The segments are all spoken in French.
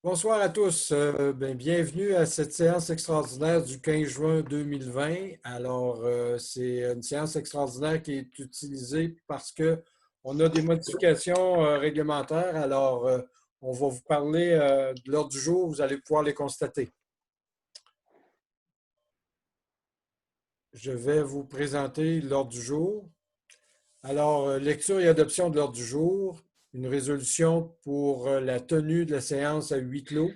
Bonsoir à tous. Bienvenue à cette séance extraordinaire du 15 juin 2020. C'est une séance extraordinaire qui est utilisée parce qu'on a des modifications réglementaires. On va vous parler de l'ordre du jour. Vous allez pouvoir les constater. Je vais vous présenter l'ordre du jour. Lecture et adoption de l'ordre du jour. Une résolution pour la tenue de la séance à huis clos.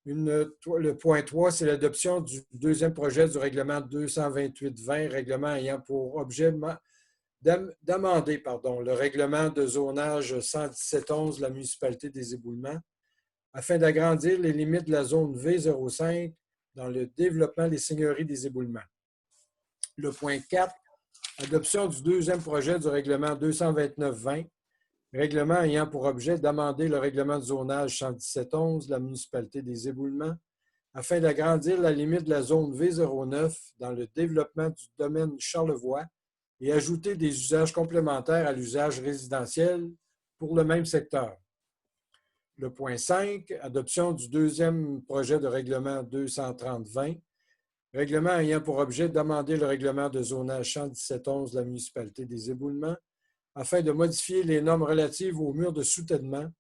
Le point 3, c'est l'adoption du deuxième projet du règlement 228-20, règlement ayant pour objet d'amender le règlement de zonage 117-11 de la municipalité des Éboulements afin d'agrandir les limites de la zone V05 dans le développement des seigneuries des Éboulements. Le point 4, adoption du deuxième projet du règlement 229-20, règlement ayant pour objet d'amender le règlement de zonage 117-11 de la municipalité des Éboulements afin d'agrandir la limite de la zone V09 dans le développement du domaine Charlevoix et ajouter des usages complémentaires à l'usage résidentiel pour le même secteur. Le point 5, adoption du deuxième projet de règlement 230-20, règlement ayant pour objet d'amender le règlement de zonage 117-11 de la municipalité des Éboulements afin de modifier les normes relatives aux murs de soutènement,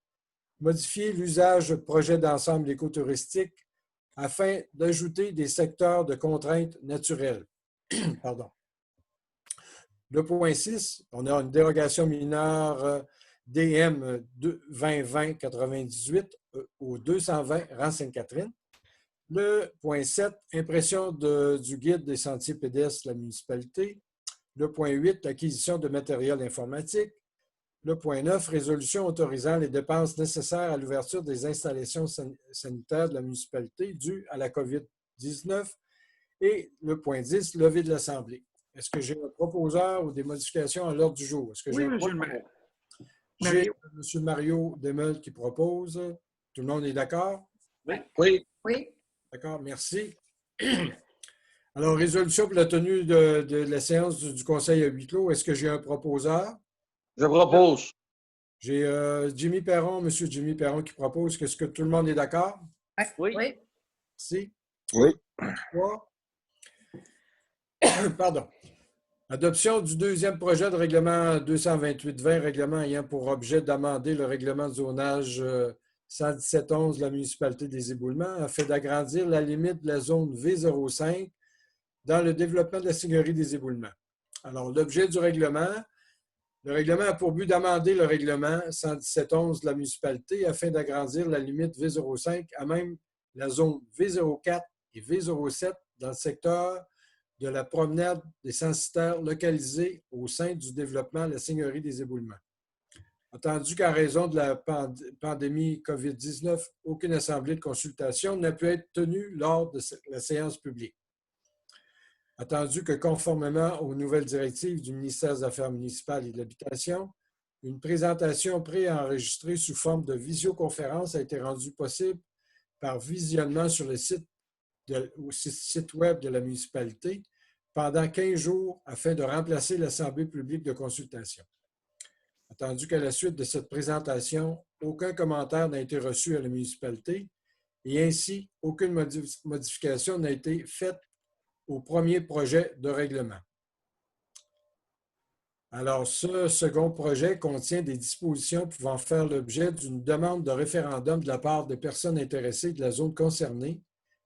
modifier l'usage projet d'ensemble écotouristique afin d'ajouter des secteurs de contraintes naturelles. Pardon. Le point 6, on a une dérogation mineure DM 2020-98 au 220 rang Sainte-Catherine. Le point 7, impression du guide des sentiers pédestres de la municipalité. Le point 8, acquisition de matériel informatique. Le point 9, résolution autorisant les dépenses nécessaires à l'ouverture des installations sanitaires de la municipalité dues à la COVID-19. Et le point 10, levée de l'Assemblée. Est-ce que j'ai un proposeur ou des modifications à l'ordre du jour? Oui, monsieur le maire. J'ai M. Mario Desmeules qui propose. Tout le monde est d'accord? Oui. D'accord, merci. Alors, résolution pour la tenue de la séance du Conseil à huis clos. Est-ce que j'ai un proposeur? Je propose. J'ai Jimmy Perron, M. Jimmy Perron qui propose. Est-ce que tout le monde est d'accord? Oui. Merci. Oui. 3. Pardon. Adoption du deuxième projet de règlement 228-20, règlement ayant pour objet d'amender le règlement de zonage 117-11 de la municipalité des Éboulements afin d'agrandir la limite de la zone V05 dans le développement de la seigneurie des Éboulements. Alors, l'objet du règlement, le règlement a pour but d'amender le règlement 117-11 de la municipalité afin d'agrandir la limite V05 à même la zone V04 et V07 dans le secteur de la promenade des censitaires localisés au sein du développement de la seigneurie des Éboulements. Entendu qu'en raison de la pandémie COVID-19, aucune assemblée de consultation n'a pu être tenue lors de la séance publique. Attendu que conformément aux nouvelles directives du ministère des Affaires municipales et de l'Habitation, une présentation préenregistrée sous forme de visioconférence a été rendue possible par visionnement sur le site web de la municipalité pendant 15 jours afin de remplacer l'Assemblée publique de consultation. Attendu qu'à la suite de cette présentation, aucun commentaire n'a été reçu à la municipalité et ainsi aucune modification n'a été faite au premier projet de règlement. Alors, ce second projet contient des dispositions pouvant faire l'objet d'une demande de référendum de la part des personnes intéressées de la zone concernée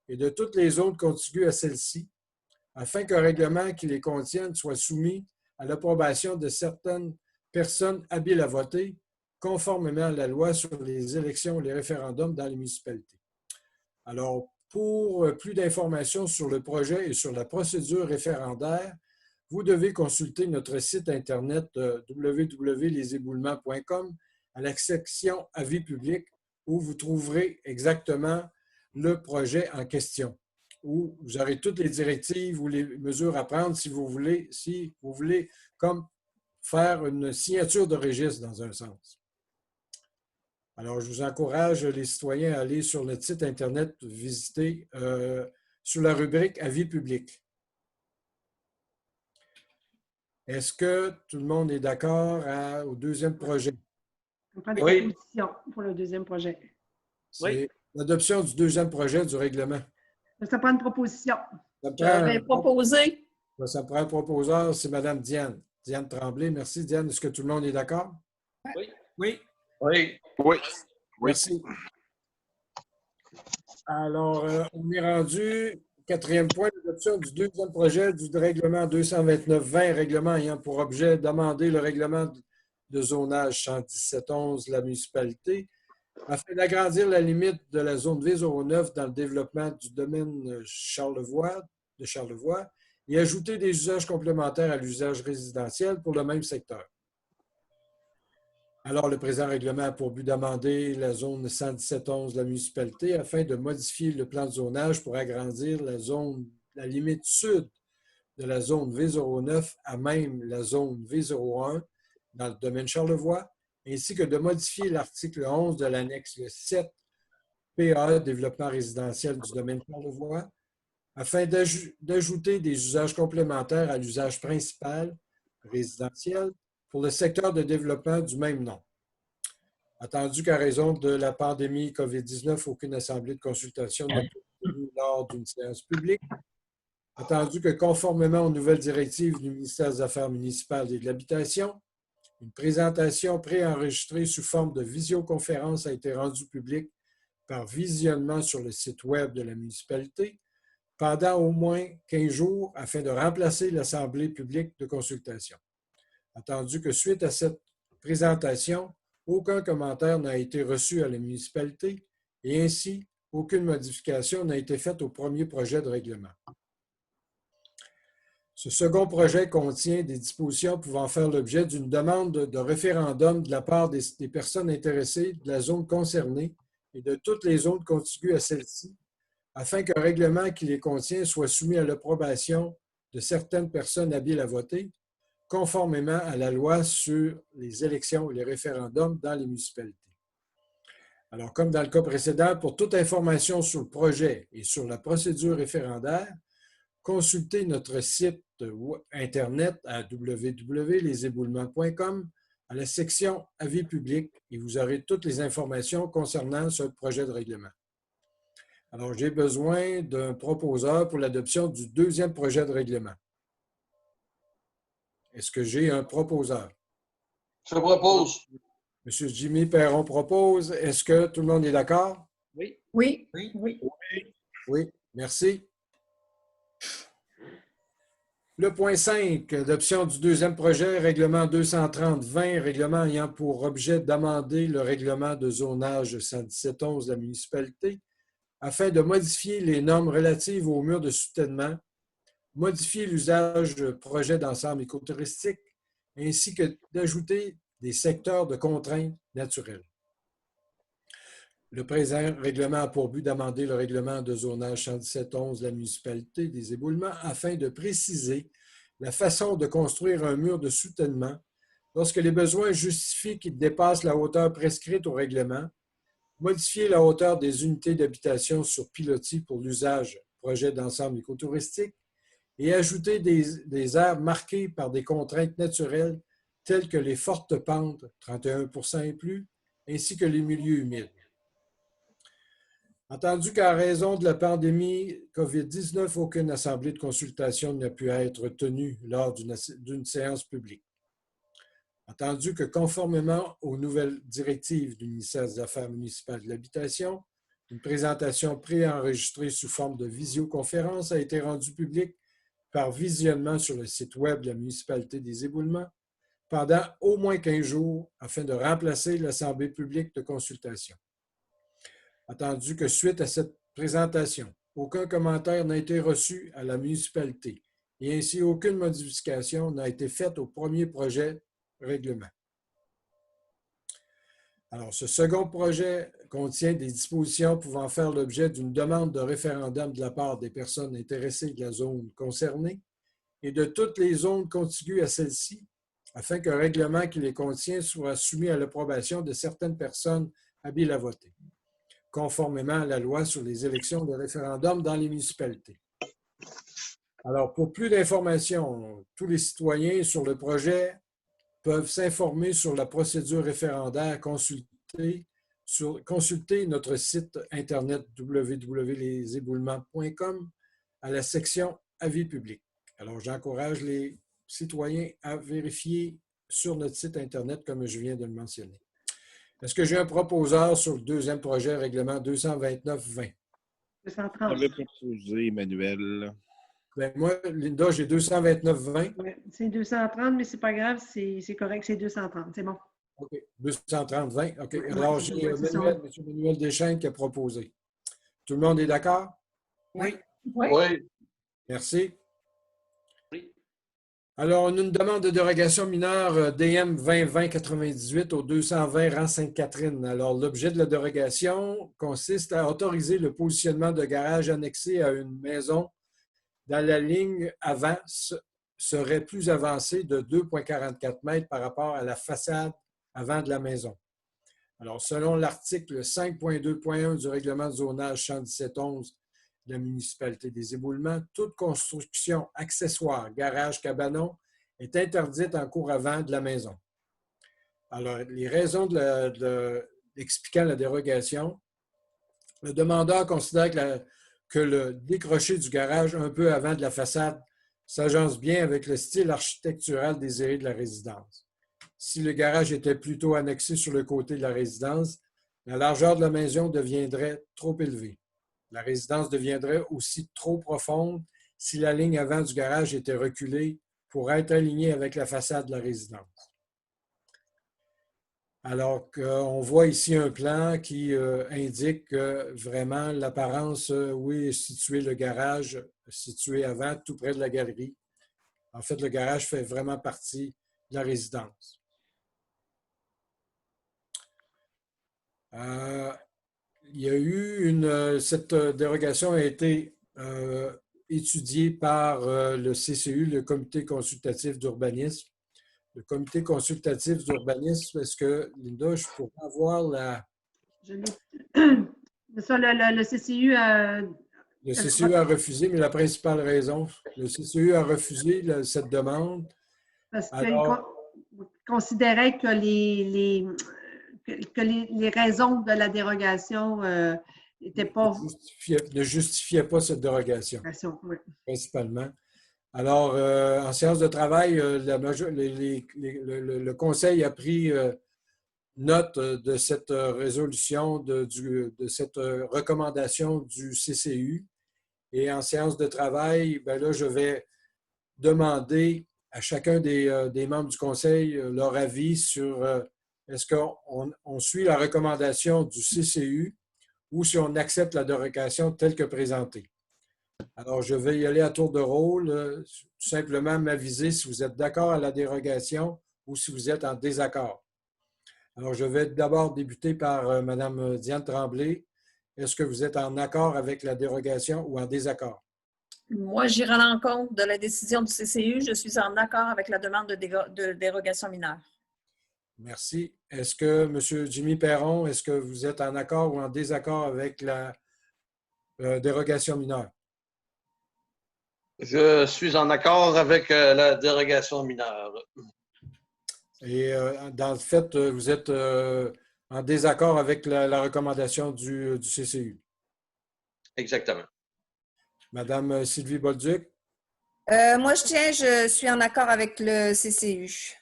et de toutes les zones contiguës à celle-ci, afin qu'un règlement qui les contienne soit soumis à l'approbation de certaines personnes habiles à voter, conformément à la loi sur les élections et les référendums dans les municipalités. Alors, pour plus d'informations sur le projet et sur la procédure référendaire, vous devez consulter notre site Internet www.leséboulements.com à la section Avis public où vous trouverez exactement le projet en question, où vous aurez toutes les directives ou les mesures à prendre si vous voulez comme faire une signature de registre dans un sens. Alors, je vous encourage, les citoyens, à aller sur notre site Internet, visiter sur la rubrique Avis public. Est-ce que tout le monde est d'accord au deuxième projet? On prend des propositions pour le deuxième projet. C'est l'adoption du deuxième projet du règlement. Ça prend une proposition. Ça me J'aurais prend, proposé. ça me prend un proposeur, c'est Mme Diane. Diane Tremblay. Merci, Diane. Est-ce que tout le monde est d'accord? Oui. Oui. Oui. Oui. Merci. Alors, on est rendu, quatrième point, l'adoption du deuxième projet du règlement 229-20, règlement ayant pour objet d'amender le règlement de zonage 117-11 de la municipalité afin d'agrandir la limite de la zone V09 dans le développement du domaine de Charlevoix et ajouter des usages complémentaires à l'usage résidentiel pour le même secteur. Alors, le présent règlement a pour but d'amender la zone 117-11 de la municipalité afin de modifier le plan de zonage pour agrandir la limite sud de la zone V09 à même la zone V01 dans le domaine Charlevoix, ainsi que de modifier l'article 11 de l'annexe 7 PA développement résidentiel du domaine Charlevoix afin d'ajouter des usages complémentaires à l'usage principal résidentiel pour le secteur de développement du même nom. Attendu qu'à raison de la pandémie COVID-19, aucune assemblée de consultation n'a pu être tenue lors d'une séance publique. Attendu que conformément aux nouvelles directives du ministère des Affaires municipales et de l'Habitation, une présentation préenregistrée sous forme de visioconférence a été rendue publique par visionnement sur le site Web de la municipalité pendant au moins 15 jours afin de remplacer l'assemblée publique de consultation. Attendu que suite à cette présentation, aucun commentaire n'a été reçu à la municipalité et ainsi, aucune modification n'a été faite au premier projet de règlement. Ce second projet contient des dispositions pouvant faire l'objet d'une demande de référendum de la part des personnes intéressées de la zone concernée et de toutes les zones contiguës à celle-ci, afin qu'un règlement qui les contient soit soumis à l'approbation de certaines personnes habiles à voter, conformément à la loi sur les élections et les référendums dans les municipalités. Alors, comme dans le cas précédent, pour toute information sur le projet et sur la procédure référendaire, consultez notre site Internet à www.leséboulements.com à la section Avis public et vous aurez toutes les informations concernant ce projet de règlement. Alors, j'ai besoin d'un proposeur pour l'adoption du deuxième projet de règlement. Est-ce que j'ai un proposeur? Je propose. M. Jimmy Perron propose. Est-ce que tout le monde est d'accord? Oui. Oui. Oui. Oui, merci. Le point 5, adoption du deuxième projet, règlement 230-20, règlement ayant pour objet d'amender le règlement de zonage 117-11 de la municipalité afin de modifier les normes relatives aux murs de soutènement, modifier l'usage de projets d'ensemble écotouristique, ainsi que d'ajouter des secteurs de contraintes naturelles. Le présent règlement a pour but d'amender le règlement de zonage 117-11 de la municipalité des Éboulements afin de préciser la façon de construire un mur de soutènement lorsque les besoins justifient qu'il dépasse la hauteur prescrite au règlement, modifier la hauteur des unités d'habitation sur pilotis pour l'usage projet d'ensemble écotouristique et ajouter des aires marquées par des contraintes naturelles telles que les fortes pentes, 31% et plus, ainsi que les milieux humides. Entendu qu'à raison de la pandémie COVID-19, aucune assemblée de consultation n'a pu être tenue lors d'une séance publique. Entendu que conformément aux nouvelles directives du ministère des Affaires municipales et de l'Habitation, une présentation préenregistrée sous forme de visioconférence a été rendue publique par visionnement sur le site Web de la municipalité des Éboulements pendant au moins 15 jours afin de remplacer l'assemblée publique de consultation. Attendu que suite à cette présentation, aucun commentaire n'a été reçu à la municipalité et ainsi aucune modification n'a été faite au premier projet règlement. Alors, ce second projet contient des dispositions pouvant faire l'objet d'une demande de référendum de la part des personnes intéressées de la zone concernée et de toutes les zones contiguës à celle-ci, afin qu'un règlement qui les contient soit soumis à l'approbation de certaines personnes habiles à voter, conformément à la loi sur les élections de référendum dans les municipalités. Alors, pour plus d'informations, tous les citoyens sur le projet peuvent s'informer sur la procédure référendaire consultée consultez notre site Internet www.leséboulements.com à la section Avis public. Alors, j'encourage les citoyens à vérifier sur notre site Internet comme je viens de le mentionner. Est-ce que j'ai un proposeur sur le deuxième projet, règlement 229-20? 230. J'avais proposé, Emmanuel. Bien, moi, Linda, j'ai 229-20. Ouais, c'est 230, mais c'est pas grave, c'est correct, c'est 230. C'est bon. OK. 230-20. OK. Ouais, Alors, ouais, j'ai c'est ça. M. Manuel Deschênes qui a proposé. Tout le monde est d'accord? Oui. Oui. Merci. Oui. Alors, on a une demande de dérogation mineure DM 2020-98 au 220 rang Sainte-Catherine. Alors, l'objet de la dérogation consiste à autoriser le positionnement de garage annexé à une maison dans la ligne avant serait plus avancée de 2,44 mètres par rapport à la façade avant de la maison. Alors, selon l'article 5.2.1 du règlement de zonage 117.11 de la municipalité des Éboulements, toute construction accessoire, garage, cabanon, est interdite en cours avant de la maison. Alors, les raisons expliquant la dérogation, le demandeur considère que le décroché du garage un peu avant de la façade s'agence bien avec le style architectural désiré de la résidence. Si le garage était plutôt annexé sur le côté de la résidence, la largeur de la maison deviendrait trop élevée. La résidence deviendrait aussi trop profonde si la ligne avant du garage était reculée pour être alignée avec la façade de la résidence. Alors qu'on voit ici un plan qui indique que vraiment l'apparence, oui, est situé le garage, situé avant, tout près de la galerie. En fait, le garage fait vraiment partie de la résidence. Il y a eu cette dérogation a été étudiée par le CCU, le Comité consultatif d'urbanisme. Le Comité consultatif d'urbanisme, est-ce que, Linda, je pourrais avoir la... Ça, le CCU a... Le CCU a refusé, mais la principale raison, le CCU a refusé cette demande. Parce qu'il considérait que les raisons de la dérogation n'étaient pas... Ne justifiaient pas cette dérogation, Oui. principalement. Alors, en séance de travail, le Conseil a pris note de cette résolution, de cette recommandation du CCU. Et en séance de travail, bien là, je vais demander à chacun des membres du Conseil leur avis sur est-ce qu'on suit la recommandation du CCU ou si on accepte la dérogation telle que présentée. Alors, je vais y aller à tour de rôle, tout simplement m'aviser si vous êtes d'accord à la dérogation ou si vous êtes en désaccord. Alors, je vais d'abord débuter par Mme Diane Tremblay. Est-ce que vous êtes en accord avec la dérogation ou en désaccord? Moi, j'irai à l'encontre de la décision du CCU. Je suis en accord avec la demande de dérogation mineure. Merci. Est-ce que, M. Jimmy Perron, est-ce que vous êtes en accord ou en désaccord avec la dérogation mineure? Je suis en accord avec la dérogation mineure. Et dans le fait, vous êtes en désaccord avec la recommandation du CCU? Exactement. Madame Sylvie Bolduc? Moi, je suis en accord avec le CCU.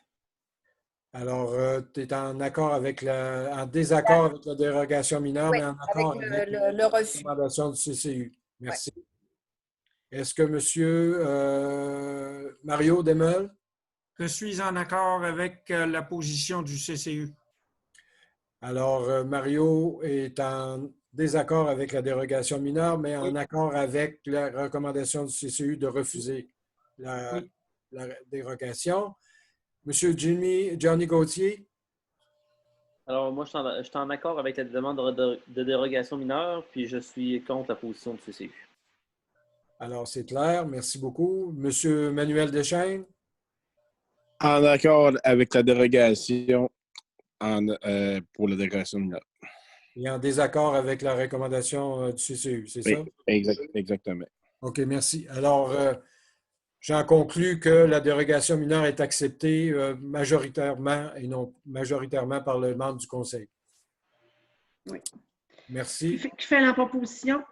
Alors, tu es en accord en désaccord avec la dérogation mineure, Oui, mais en accord avec le refus. la recommandation du CCU. Merci. Oui. Est-ce que M. Mario Desmeules? Je suis en accord avec la position du CCU. Alors, Mario est en désaccord avec la dérogation mineure, mais en accord avec la recommandation du CCU de refuser la dérogation. Monsieur Johnny Gauthier? Alors, moi, je suis en accord avec la demande de dérogation mineure, puis je suis contre la position du CCU. Alors, c'est clair. Merci beaucoup. Monsieur Manuel Deschênes? En accord avec la dérogation pour la dérogation mineure. Et en désaccord avec la recommandation du CCU, c'est ça? Exactement. OK, merci. Alors, j'en conclus que la dérogation mineure est acceptée majoritairement et non majoritairement par le membre du Conseil. Oui. Merci. Qui fait la proposition?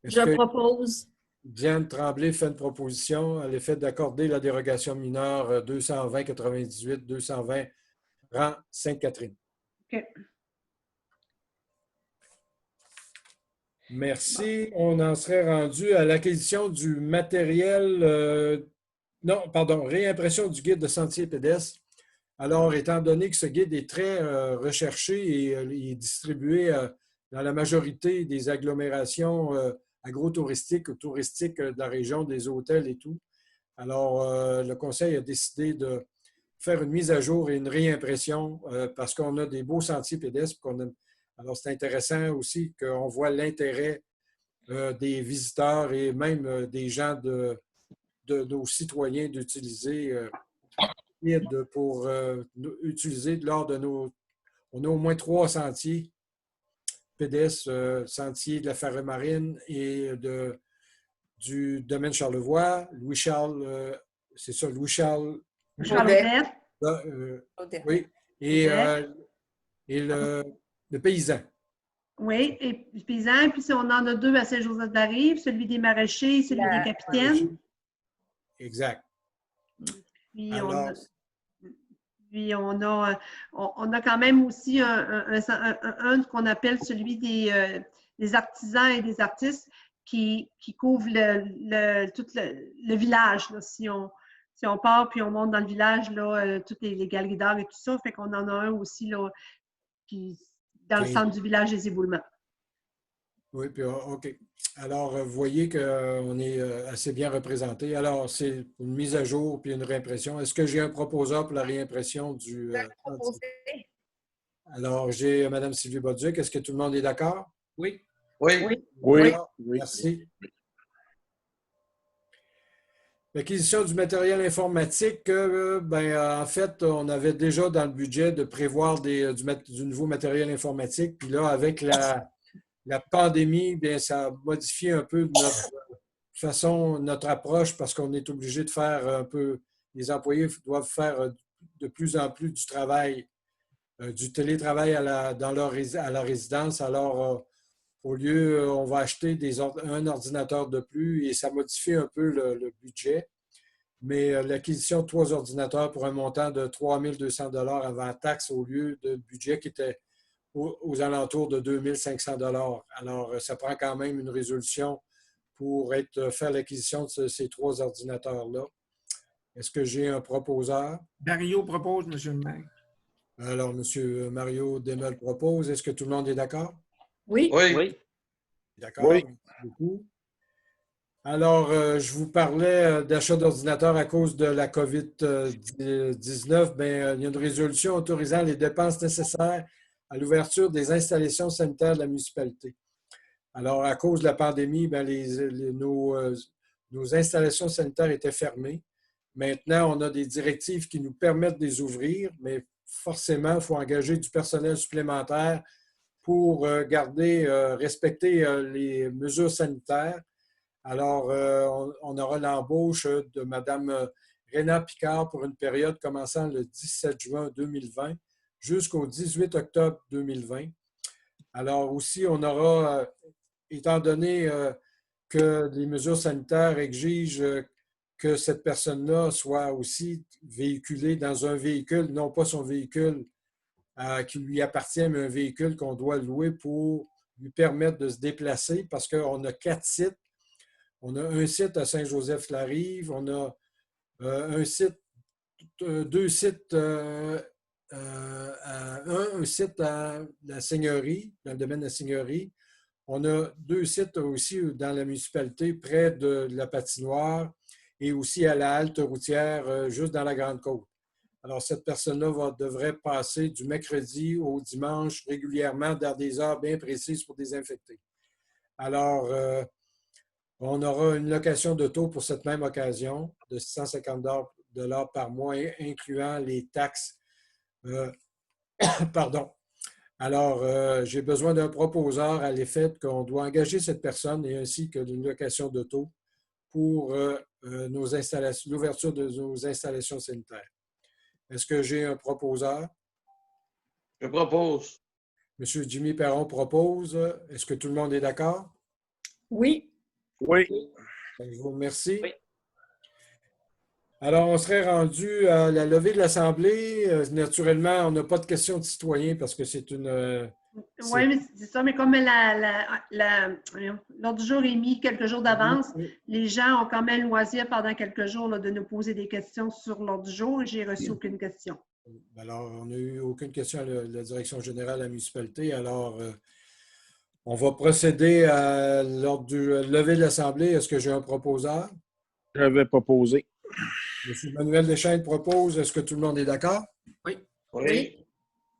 Est-ce Je que propose. Diane Tremblay fait une proposition à l'effet d'accorder la dérogation mineure 220-98, 220 rang Sainte-Catherine? OK. Merci. On en serait rendu à l'acquisition du matériel, non, pardon, réimpression du guide de sentiers pédestres. Alors, étant donné que ce guide est très recherché et il est distribué dans la majorité des agglomérations agro-touristiques ou touristiques de la région, des hôtels et tout, alors le Conseil a décidé de faire une mise à jour et une réimpression parce qu'on a des beaux sentiers pédestres. Alors, c'est intéressant aussi qu'on voit l'intérêt des visiteurs et même des gens de nos citoyens d'utiliser pour utiliser lors de nos... On a au moins 3 sentiers pédestres, sentier de la Forêt-Marine et du domaine Charlevoix, Louis-Charles, c'est ça, Louis-Charles, Charles-Odette. oui, et le paysan. Oui, et les paysans. Puis on en a 2 à Saint-Joseph-de-la-Rive, celui des maraîchers et celui des capitaines. Exact. Puis Alors, on a quand même aussi un qu'on appelle celui des artisans et des artistes qui couvre tout le village. Là. Si on part puis on monte dans le village, là, toutes les galeries d'art et tout ça, fait qu'on en a un aussi là, qui, dans le centre du village des éboulements. Oui, puis OK. Alors, vous voyez qu'on est assez bien représenté. Alors, c'est une mise à jour puis une réimpression. Est-ce que j'ai un proposeur pour la réimpression du... Alors, j'ai Mme Sylvie Bolduc. Est-ce que tout le monde est d'accord? Oui. Oui. Oui. Alors, merci. L'acquisition du matériel informatique, en fait, on avait déjà dans le budget de prévoir du nouveau matériel informatique. Puis là, avec la pandémie, bien, ça a modifié un peu notre approche parce qu'on est obligé de faire un peu, les employés doivent faire de plus en plus du travail, du télétravail à la résidence. Alors, au lieu, on va acheter un ordinateur de plus et ça modifie un peu le budget. Mais l'acquisition de 3 ordinateurs pour un montant de 3 200 $ avant taxe au lieu de budget qui était aux alentours de 2 500 $. Alors, ça prend quand même une résolution pour faire l'acquisition de ces 3 ordinateurs-là. Est-ce que j'ai un proposeur? Dario propose, M. le maire. Alors, M. Mario Demel propose. Est-ce que tout le monde est d'accord? Oui. Oui. Oui. D'accord. Oui. Merci beaucoup. Alors, je vous parlais d'achat d'ordinateurs à cause de la COVID-19. Bien, il y a une résolution autorisant les dépenses nécessaires à l'ouverture des installations sanitaires de la municipalité. Alors, à cause de la pandémie, bien, nos installations sanitaires étaient fermées. Maintenant, on a des directives qui nous permettent de les ouvrir, mais forcément, il faut engager du personnel supplémentaire pour respecter les mesures sanitaires. Alors, on aura l'embauche de Mme Réna Picard pour une période commençant le 17 juin 2020 jusqu'au 18 octobre 2020. Alors aussi, on aura, étant donné que les mesures sanitaires exigent que cette personne-là soit aussi véhiculée dans un véhicule, non pas son véhicule qui lui appartient, mais un véhicule qu'on doit louer pour lui permettre de se déplacer parce qu'on a 4 sites. On a un site à Saint-Joseph-la-Rive, on a deux sites, un site à la Seigneurie, dans le domaine de la Seigneurie. On a 2 sites aussi dans la municipalité, près de la patinoire et aussi à la halte routière, juste dans la Grande-Côte. Alors, cette personne-là devrait passer du mercredi au dimanche régulièrement dans des heures bien précises pour désinfecter. Alors, on aura une location d'auto pour cette même occasion de 650 $ par mois, incluant les taxes. Pardon. Alors, j'ai besoin d'un proposeur à l'effet qu'on doit engager cette personne et ainsi que d'une location d'auto pour l'ouverture de nos installations sanitaires. Est-ce que j'ai un proposeur? Je propose. M. Jimmy Perron propose. Est-ce que tout le monde est d'accord? Oui. Oui. Je vous remercie. Oui. Alors, on serait rendu à la levée de l'Assemblée. Naturellement, on n'a pas de questions de citoyens parce que c'est une... Oui, mais c'est ça, mais comme l'ordre du jour est mis quelques jours d'avance, les gens ont quand même le loisir pendant quelques jours là, de nous poser des questions sur l'ordre du jour et j'ai reçu aucune question. Alors, on n'a eu aucune question à la Direction générale de la municipalité. Alors, on va procéder à l'ordre du levée de l'Assemblée. Est-ce que j'ai un proposeur? J'avais proposé. M. Manuel Deschênes propose. Est-ce que tout le monde est d'accord? Oui. Oui.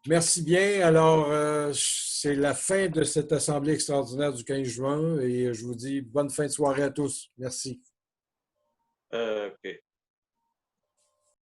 Merci bien. Alors, c'est la fin de cette Assemblée extraordinaire du 15 juin et je vous dis bonne fin de soirée à tous. Merci. OK.